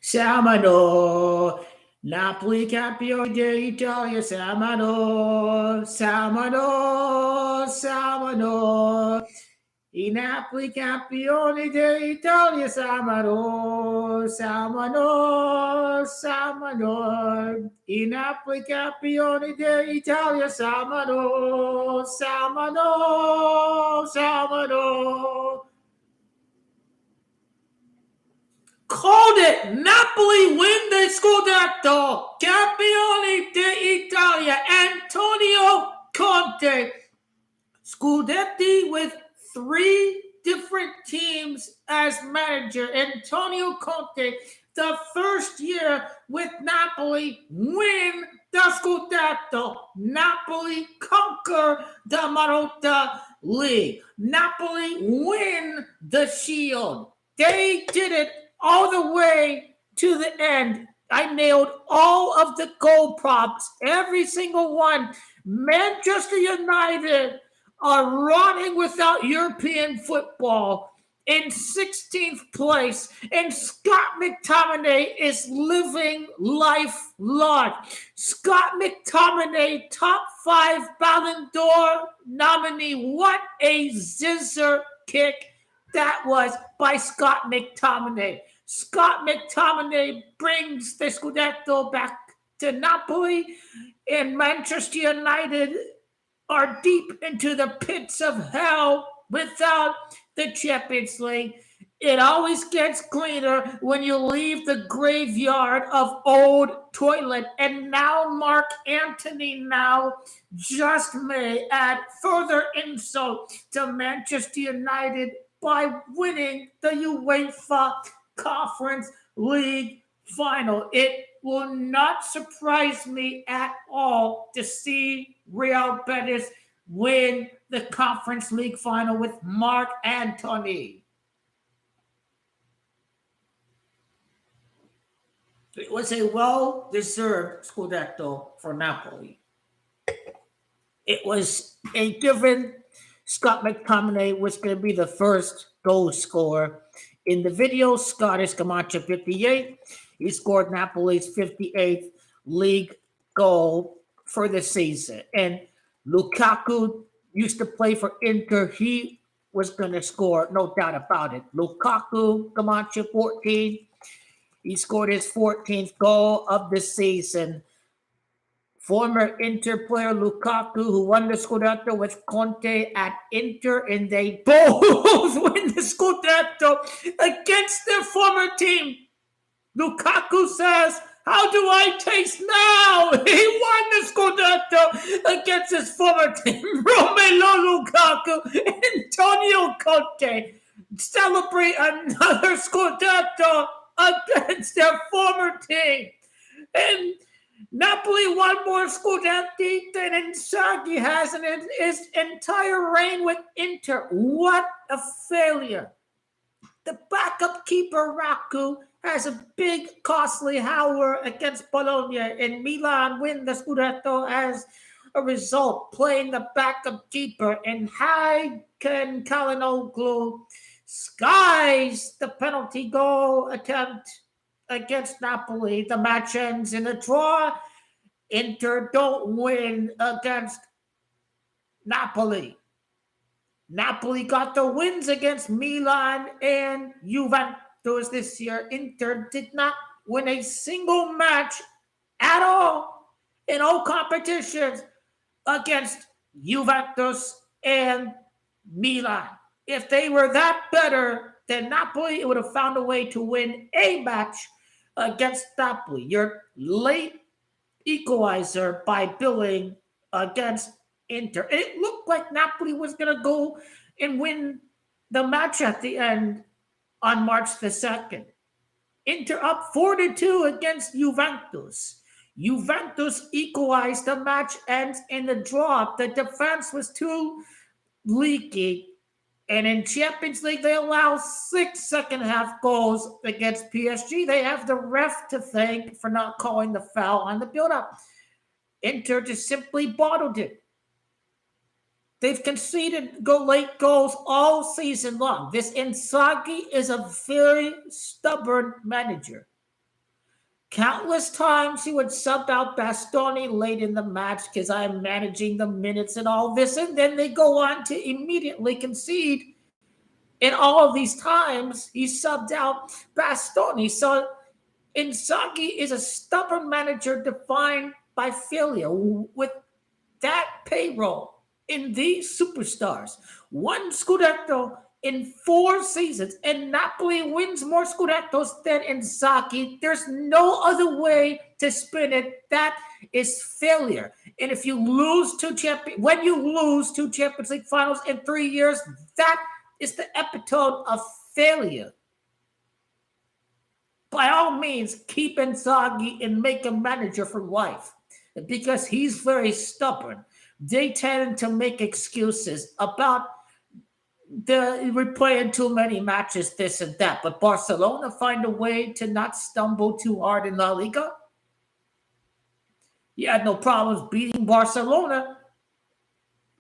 Samano, Napoli Campioni d'Italia, Samano, Samano, Samano. I Napoli Campioni d'Italia, Samano, Samano, Samano. I Napoli Campioni d'Italia, Samano, Samano, Samano. Called it. Napoli win the Scudetto. Campioni d'Italia. Antonio Conte. Scudetti with 3 different teams as manager. Antonio Conte, the first year with Napoli, win the Scudetto. Napoli conquer the Marotta League. Napoli win the Shield. They did it all the way to the end. I nailed all of the goal props, every single one. Manchester United are running without European football in 16th place, and Scott McTominay is living life large. Scott McTominay, top 5 Ballon d'Or nominee. What a scissor kick that was by Scott McTominay. Scott McTominay brings the Scudetto back to Napoli, and Manchester United are deep into the pits of hell without the Champions League. It always gets cleaner when you leave the graveyard of old toilet. And now Mark Antony now just may add further insult to Manchester United by winning the UEFA Conference League final. It will not surprise me at all to see Real Betis win the Conference League final with Mark Antony. It was a well-deserved Scudetto for Napoli. It was a given. Scott McTominay was going to be the first goal scorer. In the video, Scottish Camacho 58. He scored Napoli's 58th league goal for the season. And Lukaku used to play for Inter. He was going to score, no doubt about it. Lukaku, Camacho 14. He scored his 14th goal of the season. Former Inter player Lukaku, who won the Scudetto with Conte at Inter, and they both win the Scudetto against their former team. Lukaku says, "How do I taste now?" He won the Scudetto against his former team. Romelu Lukaku, Antonio Conte celebrate another Scudetto against their former team. And Napoli won more Scudetti than Inzaghi has in his entire reign with Inter. What a failure. The backup keeper, Raku, has a big, costly howler against Bologna, and Milan win the Scudetto as a result, playing the backup keeper. And Hakan Çalhanoğlu skies the penalty goal attempt against Napoli. The match ends in a draw. Inter don't win against Napoli. Napoli got the wins against Milan and Juventus this year. Inter did not win a single match at all in all competitions against Juventus and Milan. If they were that better than Napoli, it would have found a way to win a match against Napoli. Your late equalizer by billing against Inter. It looked like Napoli was going to go and win the match at the end on March the 2nd. Inter up 4-2 against Juventus. Juventus equalized. The match ends in a draw. The defense was too leaky. And in Champions League, they allow 6 second-half goals against PSG. They have the ref to thank for not calling the foul on the build-up. Inter just simply bottled it. They've conceded late goals all season long. This Inzaghi is a very stubborn manager. Countless times he would sub out Bastoni late in the match because I'm managing the minutes and all this, and then they go on to immediately concede. And all of these times he subbed out Bastoni. So Inzaghi is a stubborn manager defined by failure. With that payroll in these superstars, one Scudetto in 4 seasons, and Napoli wins more Scudettos than Inzaghi. There's no other way to spin it. That is failure. And if you lose when you lose 2 Champions League finals in 3 years, that is the epitome of failure. By all means, keep Inzaghi and make him manager for life, because he's very stubborn. They tend to make excuses about we're playing too many matches, this and that. But Barcelona find a way to not stumble too hard in La Liga. You had no problems beating Barcelona,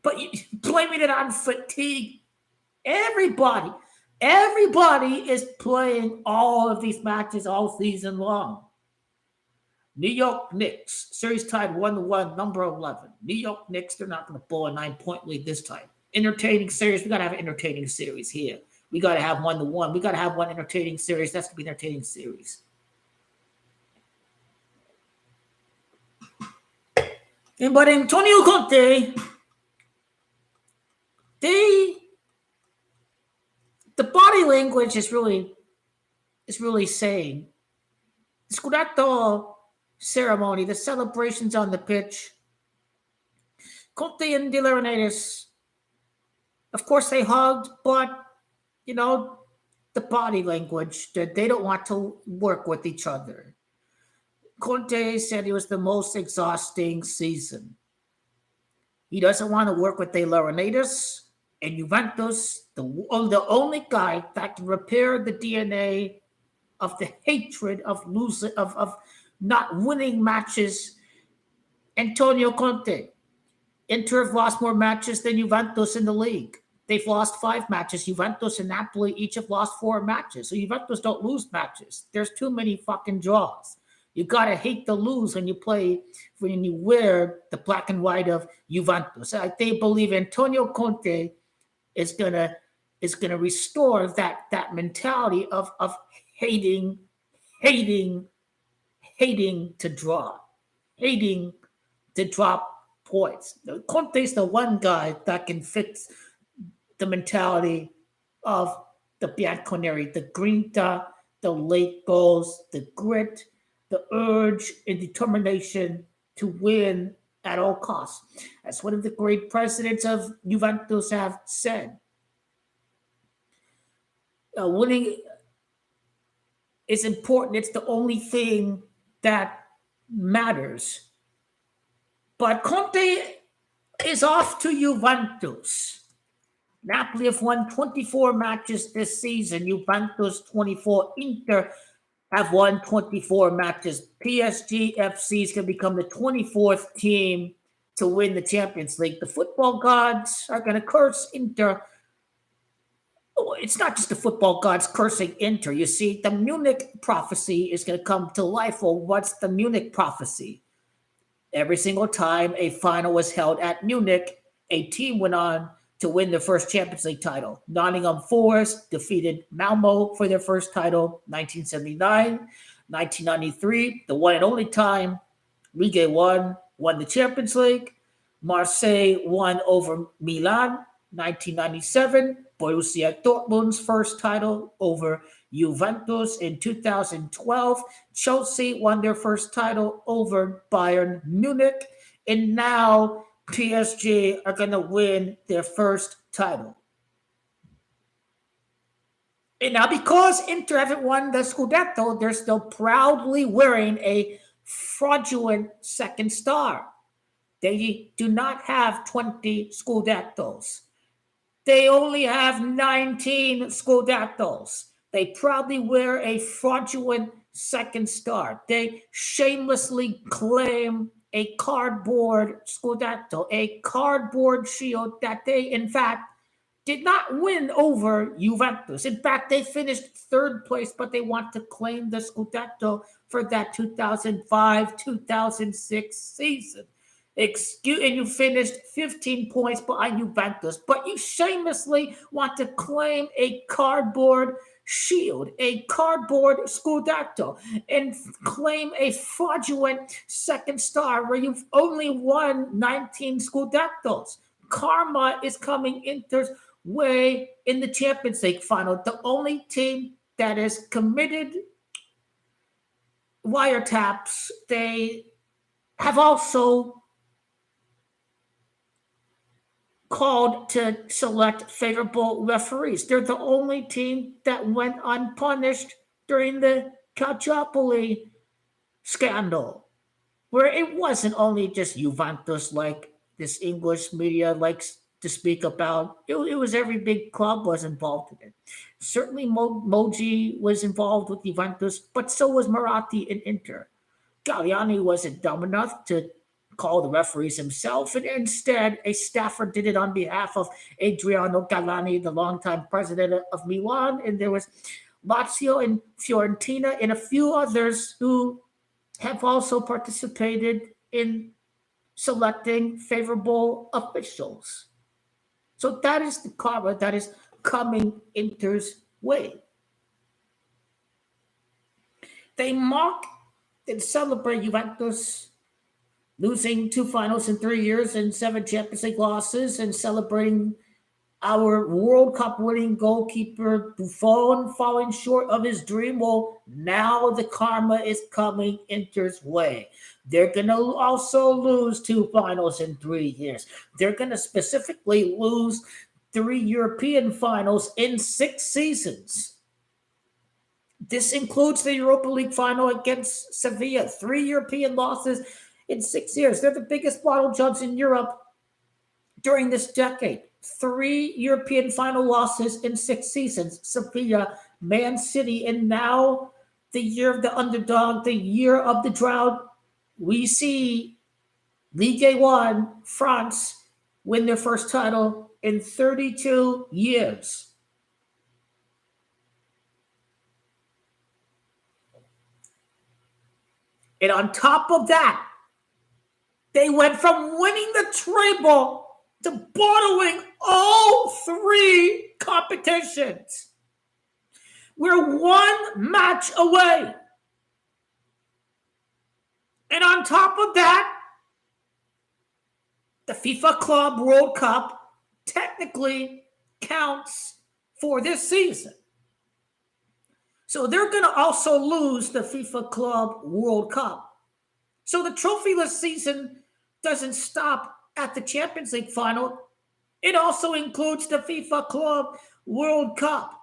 but you blaming it on fatigue. Everybody is playing all of these matches all season long. New York Knicks, series tied 1-1, number 11. New York Knicks, they're not going to blow a 9-point lead this time. Entertaining series. We got to have an entertaining series here. We got to have 1-1. We got to have one entertaining series. That's going to be an entertaining series. But Antonio Conte, the body language is really saying the Scudetto ceremony, the celebrations on the pitch. Conte and De Laurentiis, of course, they hugged, but the body language, that they don't want to work with each other. Conte said it was the most exhausting season. He doesn't want to work with De Laurentiis and Juventus, the only guy that can repair the DNA of the hatred of losing, of not winning matches. Antonio Conte. Inter have lost more matches than Juventus in the league. They've lost 5 matches. Juventus and Napoli each have lost 4 matches. So Juventus don't lose matches. There's too many fucking draws. You gotta hate to lose when you wear the black and white of Juventus. They believe Antonio Conte is gonna restore that mentality of hating to draw, hating to drop points. Conte's the one guy that can fix the mentality of the Bianconeri, the grinta, the late goals, the grit, the urge and determination to win at all costs. As one of the great presidents of Juventus have said, winning is important. It's the only thing that matters. But Conte is off to Juventus. Napoli have won 24 matches this season. Juventus 24. Inter have won 24 matches. PSG FC is going to become the 24th team to win the Champions League. The football gods are going to curse Inter. It's not just the football gods cursing Inter. You see, the Munich prophecy is going to come to life. Well, what's the Munich prophecy? Every single time a final was held at Munich, a team went on to win their first Champions League title. Nottingham Forest defeated Malmo for their first title, 1979. 1993, the one and only time Ligue 1 won the Champions League. Marseille won over Milan, 1997. Borussia Dortmund's first title over Juventus in 2012. Chelsea won their first title over Bayern Munich. And now PSG are going to win their first title. And now because Inter haven't won the Scudetto, they're still proudly wearing a fraudulent second star. They do not have 20 Scudettos. They only have 19 Scudettos. They proudly wear a fraudulent second star. They shamelessly claim a cardboard Scudetto, a cardboard shield that they, in fact, did not win over Juventus. In fact, they finished third place, but they want to claim the Scudetto for that 2005-2006 season. And you finished 15 points behind Juventus, but you shamelessly want to claim a cardboard shield, a cardboard Scudetto, and claim a fraudulent second star where you've only won 19 Scudettos. Karma is coming Inter's way in the Champions League final. The only team that has committed wiretaps, they have also called to select favorable referees. They're the only team that went unpunished during the Calciopoli scandal, where it wasn't only just Juventus like this English media likes to speak about. It was every big club was involved in it. Certainly Moji was involved with Juventus, but so was Maratti and Inter. Galliani wasn't dumb enough to call the referees himself, and instead a staffer did it on behalf of Adriano Galliani, the longtime president of Milan, and there was Lazio and Fiorentina and a few others who have also participated in selecting favorable officials. So that is the karma that is coming Inter's way. They mock and celebrate Juventus losing 2 finals in 3 years and 7 Champions League losses, and celebrating our World Cup winning goalkeeper Buffon falling short of his dream. Well, now the karma is coming Inter's way. They're going to also lose 2 finals in 3 years. They're going to specifically lose 3 European finals in 6 seasons. This includes the Europa League final against Sevilla. 3 European losses in 6 years. They're the biggest bottle jumps in Europe during this decade. 3 European final losses in 6 seasons. Sevilla, Man City, and now the year of the underdog, the year of the drought. We see Ligue 1, France, win their first title in 32 years. And on top of that, they went from winning the treble to bottling all 3 competitions. We're 1 match away. And on top of that, the FIFA Club World Cup technically counts for this season. So they're going to also lose the FIFA Club World Cup. So the trophyless season doesn't stop at the Champions League final. It also includes the FIFA Club World Cup.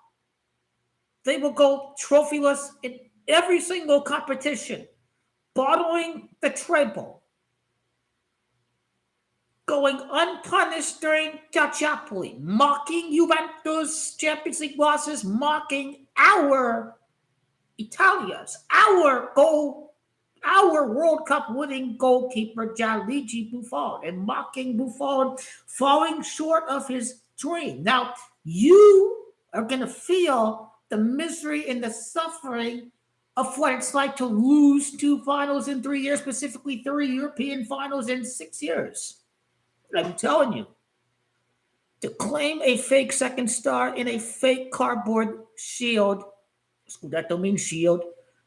They will go trophyless in every single competition, bottling the treble, going unpunished during Calciopoli, mocking Juventus Champions League losses, mocking our Italians, our World Cup winning goalkeeper Gianluigi Buffon, and mocking Buffon falling short of his dream. Now, you are going to feel the misery and the suffering of what it's like to lose 2 finals in 3 years, specifically 3 European finals in 6 years. But I'm telling you, to claim a fake second star in a fake cardboard shield, Scudetto means shield,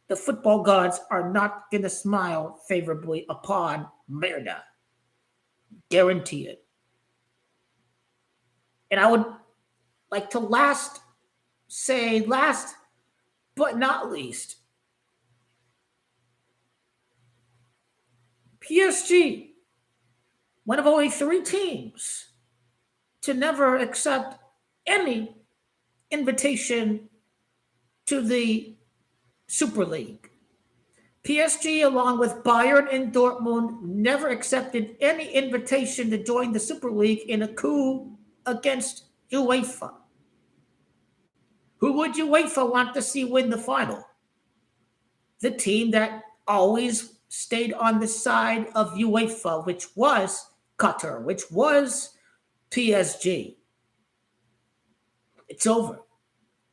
the football gods are not going to smile favorably upon Merda. Guarantee it. And I would like to last but not least, PSG, one of only 3 teams to never accept any invitation to the Super League. PSG, along with Bayern and Dortmund, never accepted any invitation to join the Super League in a coup against UEFA. Who would UEFA want to see win the final? The team that always stayed on the side of UEFA, which was Qatar, which was PSG. It's over.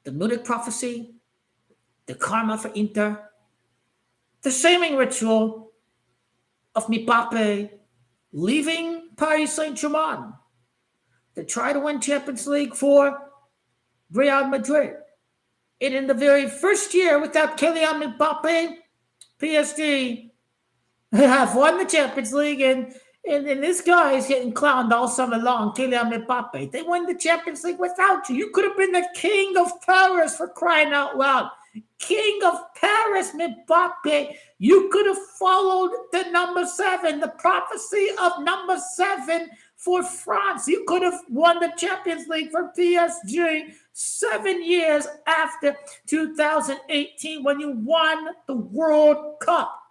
The Munich prophecy, the karma for Inter, the shaming ritual of Mbappe leaving Paris Saint-Germain to try to win Champions League for Real Madrid. And in the very first year without Kylian Mbappe, PSG have won the Champions League, and this guy is getting clowned all summer long, Kylian Mbappe. They won the Champions League without you. You could have been the king of Paris, for crying out loud. King of Paris, Mbappe. You could have followed the number 7, the prophecy of number 7 for France. You could have won the Champions League for PSG 7 years after 2018 when you won the World Cup.